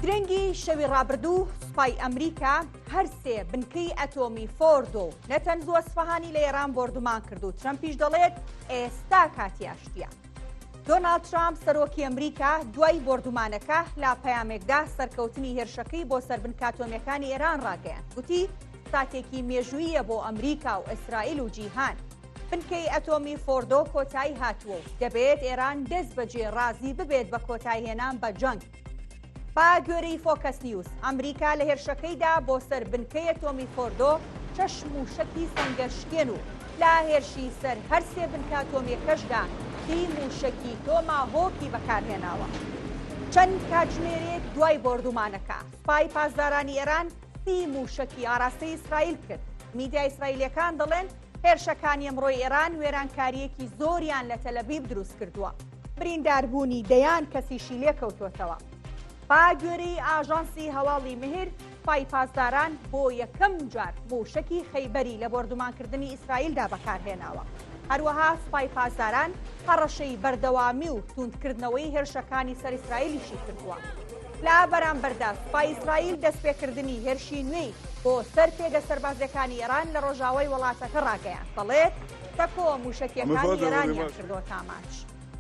درێنگی شەوی ڕابردوو سوپای ئەمریکا هەرسێ بنکەی ئەتۆمی فۆردۆ نەتەنز و ئەسفەهانی لە ئێران بۆردومان کرد و ترەمپیش دەڵێت ئێستا کاتی ئاشتیە. دۆناڵد ترامپ سەرۆکی ئەمریکا دوای بۆردومانەکە لا پەیامێکدا سەرکەوتنی هێرشەکەی بۆ سەربنکە ئەتۆمیەکانی ئێران ڕاگەیاند. گوتی ساتێکی مێژوویە بۆ ئەمریکا و ئیسرائیل و جیهان. بنکەی ئەتۆمی فۆردۆ کۆتایی هاتووە و دەبێت ئێران دەست بەجێ ڕازی ببێت بە کۆتایی هێنان بە جەنگ. با گوێرەی فۆکەس نیوز ئەمریکا لە هێرشەکەیدا بۆ سەر بنکەی ئەتۆمی فۆردۆ چەشم و شەکی سەنگەشتێن و لا هێرشی سەر هەرسێ بنکە ئەتۆمیەکەشدا تیم و شەکی تۆماهۆکی بەکارهێناوە. چەند کاتژمێرێک دوای بۆردومانەکە سوپای پاسدارانی ئێران تیم و شەکی ئاراستەی ئیسرائیل کرد. میدیای ئیسرائیلەکان دەڵێن هێرشەکانی ئەمڕۆی ئێران وێرانکاریەکی زۆریان لە تەلەڤیڤ دروست کردووە. برینداربوونی دەیان کەسیشی لێکەوتوتەوە. با گوێرەی ئاژانسی هەواڵی مهر سوپای پاسداران بۆ یەکەم جار موشەکی خەیبەری لە بۆردومانکردنی ئیسرائیلدا بەکارهێناوە. هەروەها سوپای پاسداران هەڕەشەی بەردەوامی و توندکردنەوەی هێرشەکانی سەر ئیسرائیلیشی کردووە. لا بەرامبەردا سوپای ئیسرائیل دەستپێکردنی هێرشی نوێی بۆ سەر پێگە سەربازەکانی ئێران لە ڕۆژاوای وڵاتەکە ڕاگەیاند. دەڵێت تەکۆ موشەکیەکانی ئێرانیان کردووە تاماچ.